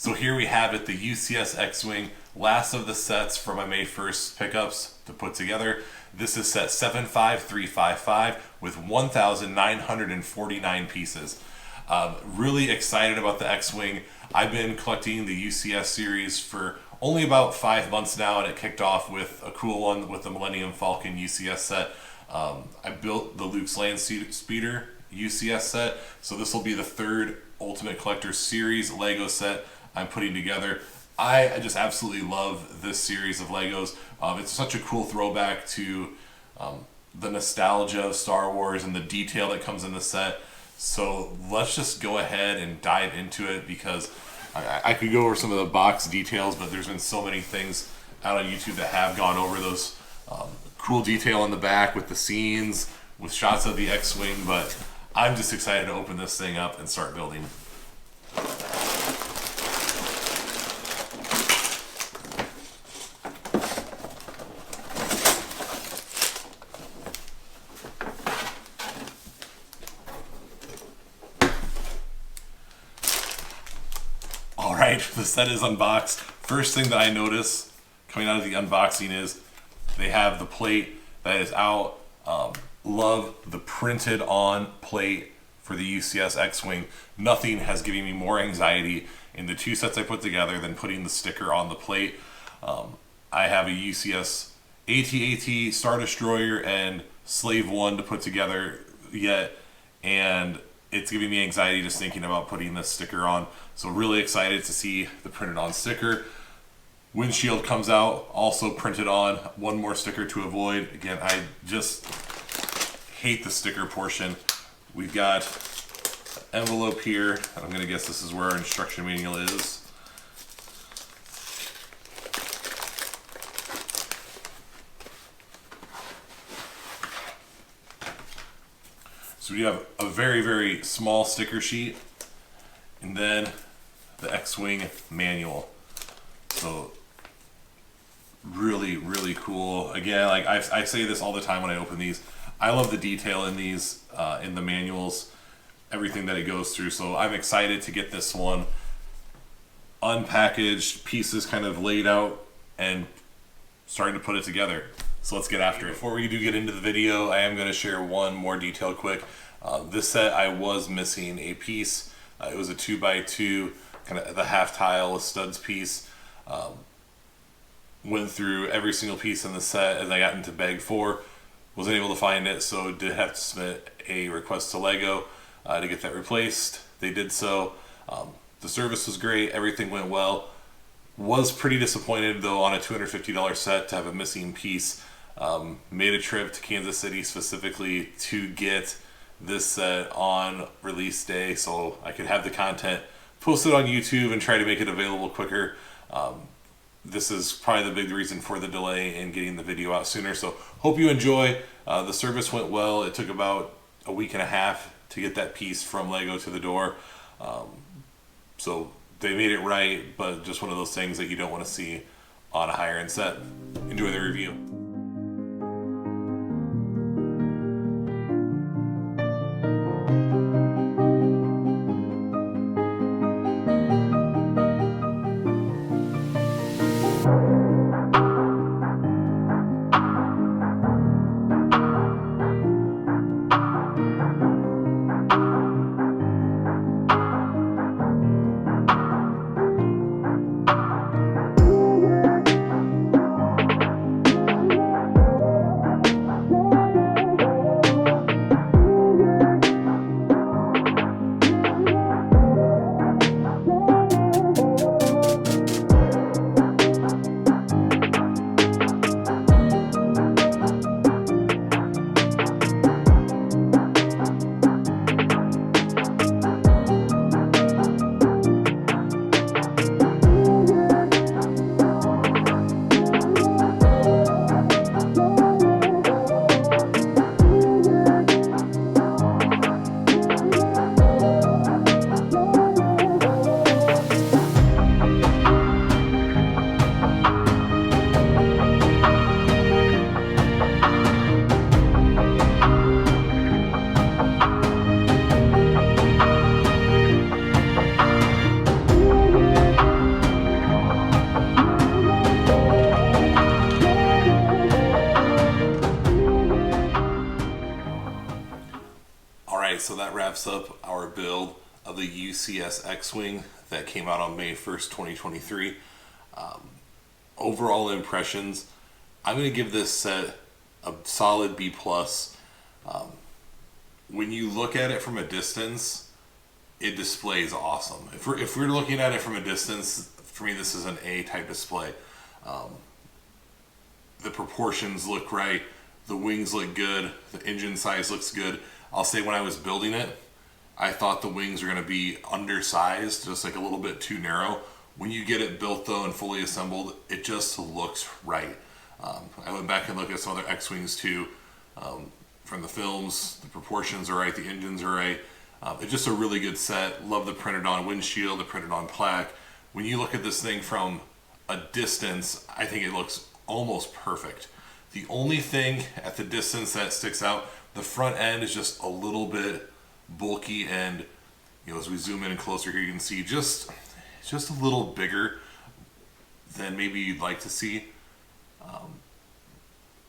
So here we have it, the UCS X-Wing, last of the sets for my May 1st pickups to put together. This is set 75355 with 1,949 pieces. Really excited about the X-Wing. I've been collecting the UCS series for only about 5 months now, and it kicked off with a cool one with the Millennium Falcon UCS set. I built the Luke's Land Speeder UCS set, so this will be the third Ultimate Collector Series Lego set I'm putting together. I just absolutely love this series of Legos. It's such a cool throwback to the nostalgia of Star Wars and the detail that comes in the set. So let's just go ahead and dive into it, because I could go over some of the box details, but there's been so many things out on YouTube that have gone over those cool detail on the back with the scenes, with shots of the X-Wing, but I'm just excited to open this thing up and start building. Alright, the set is unboxed. First thing that I notice coming out of the unboxing is they have the plate that is out. Love the printed on plate for the UCS X-Wing. Nothing has given me more anxiety in the two sets I put together than putting the sticker on the plate. I have a UCS AT-AT Star Destroyer and Slave 1 to put together yet, and it's giving me anxiety just thinking about putting this sticker on. So really excited to see the printed on sticker. Windshield comes out, also printed on. One more sticker to avoid. Again, I just hate the sticker portion. We've got an envelope here. I'm gonna guess this is where our instruction manual is. So we have a very, very small sticker sheet, and then the X-Wing manual. So really, really cool. Again, like I say this all the time when I open these, I love the detail in these, in the manuals, everything that it goes through. So I'm excited to get this one unpackaged, pieces kind of laid out, and starting to put it together. So let's get after it. Before we do get into the video, I am going to share one more detail quick. This set, I was missing a piece. It was a 2x2, kind of the half tile with studs piece. Went through every single piece in the set as I got into bag 4. Wasn't able to find it, so did have to submit a request to Lego to get that replaced. They did so. The service was great. Everything went well. Was pretty disappointed though on a $250 set to have a missing piece. Made a trip to Kansas City specifically to get this set on release day so I could have the content posted on YouTube and try to make it available quicker. This is probably the big reason for the delay in getting the video out sooner. So hope you enjoy. The service went well. It took about a week and a half to get that piece from Lego to the door. So they made it right, but just one of those things that you don't want to see on a higher end set. Enjoy the review. wraps up our build of the UCS X-Wing that came out on May 1st, 2023. Overall impressions, I'm going to give this set a solid B+. When you look at it from a distance, it displays awesome. If we're looking at it from a distance, for me this is an A type display. The proportions look right, the wings look good, the engine size looks good. I'll say when I was building it, I thought the wings were going to be undersized, just like a little bit too narrow. When you get it built though and fully assembled, it just looks right. I went back and looked at some other X-Wings too. From the films, the proportions are right, the engines are right. It's just a really good set. Love the printed on windshield, the printed on plaque. When you look at this thing from a distance, I think it looks almost perfect. The only thing at the distance that sticks out, the front end is just a little bit bulky, and as we zoom in closer here, you can see just a little bigger than maybe you'd like to see.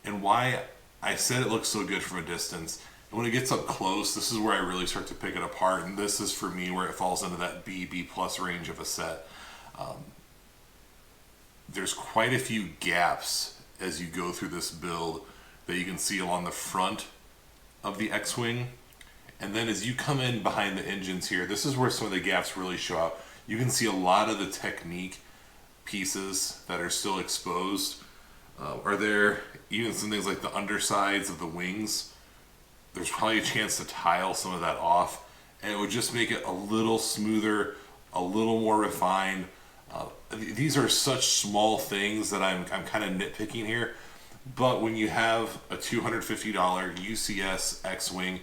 And why I said it looks so good from a distance, and when it gets up close, this is where I really start to pick it apart, and this is for me where it falls into that B+ range of a set. There's quite a few gaps as you go through this build that you can see along the front of the X-Wing. And then as you come in behind the engines here, this is where some of the gaps really show up. You can see a lot of the technique pieces that are still exposed. Are there even some things like the undersides of the wings? There's probably a chance to tile some of that off, and it would just make it a little smoother, a little more refined. These are such small things that I'm kind of nitpicking here, but when you have a $250 UCS X-Wing,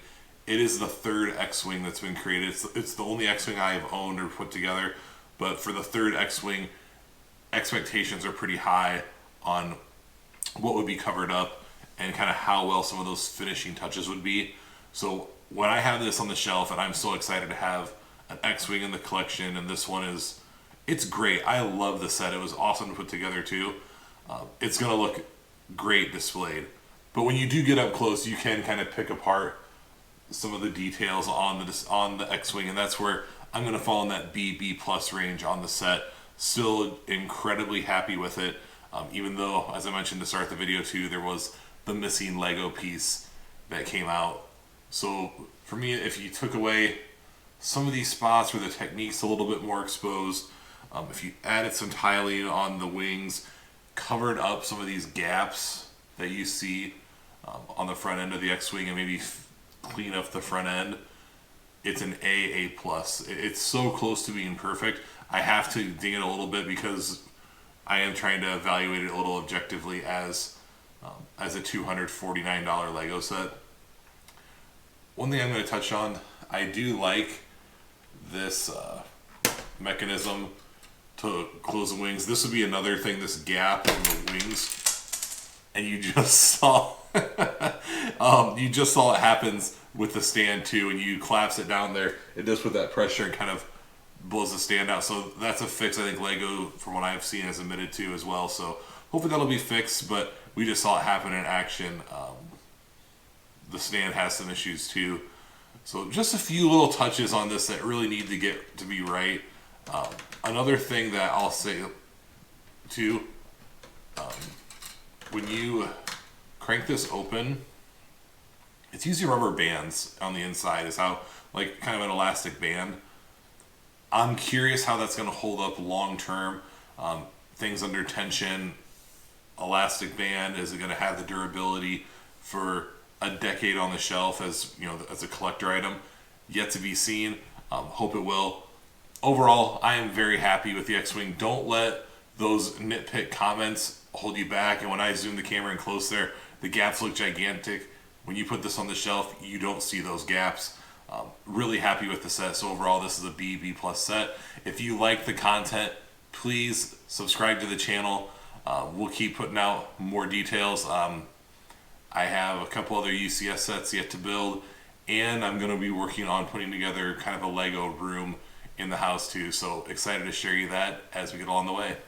it is the third X-Wing that's been created. It's the only X-Wing I have owned or put together, but for the third X-Wing, expectations are pretty high on what would be covered up and kind of how well some of those finishing touches would be. So when I have this on the shelf, and I'm so excited to have an X-Wing in the collection, and this one it's great. I love the set. It was awesome to put together too. It's going to look great displayed. But when you do get up close, you can kind of pick apart some of the details on the X-Wing, and that's where I'm going to fall in that B+ range on the set. Still incredibly happy with it, even though, as I mentioned to start the video too, there was the missing Lego piece that came out. So for me, if you took away some of these spots where the technique's a little bit more exposed, if you added some tiling on the wings, covered up some of these gaps that you see on the front end of the X-Wing, and maybe clean up the front end, it's an A+. It's so close to being perfect. I have to ding it a little bit because I am trying to evaluate it a little objectively as a $249 Lego set. One thing I'm going to touch on, I do like this mechanism to close the wings. This would be another thing, this gap in the wings, and you just saw it happens with the stand too, and you collapse it down there, it does put that pressure and kind of blows the stand out. So that's a fix I think Lego, from what I've seen, has admitted to as well. So hopefully that'll be fixed, but we just saw it happen in action. The stand has some issues too. So just a few little touches on this that really need to get to be right. Another thing that I'll say too, when you crank this open, it's using rubber bands on the inside. Is how, like, kind of an elastic band. I'm curious how that's going to hold up long term. Things under tension, elastic band, is it going to have the durability for a decade on the shelf as as a collector item? Yet to be seen. Hope it will. Overall, I am very happy with the X-Wing. Don't let those nitpick comments hold you back. And when I zoom the camera in close there, the gaps look gigantic. When you put this on the shelf, you don't see those gaps. Really happy with the set. So overall, this is a B+ set. If you like the content, please subscribe to the channel. We'll keep putting out more details. I have a couple other UCS sets yet to build, and I'm going to be working on putting together kind of a Lego room in the house too. So excited to share you that as we get along the way.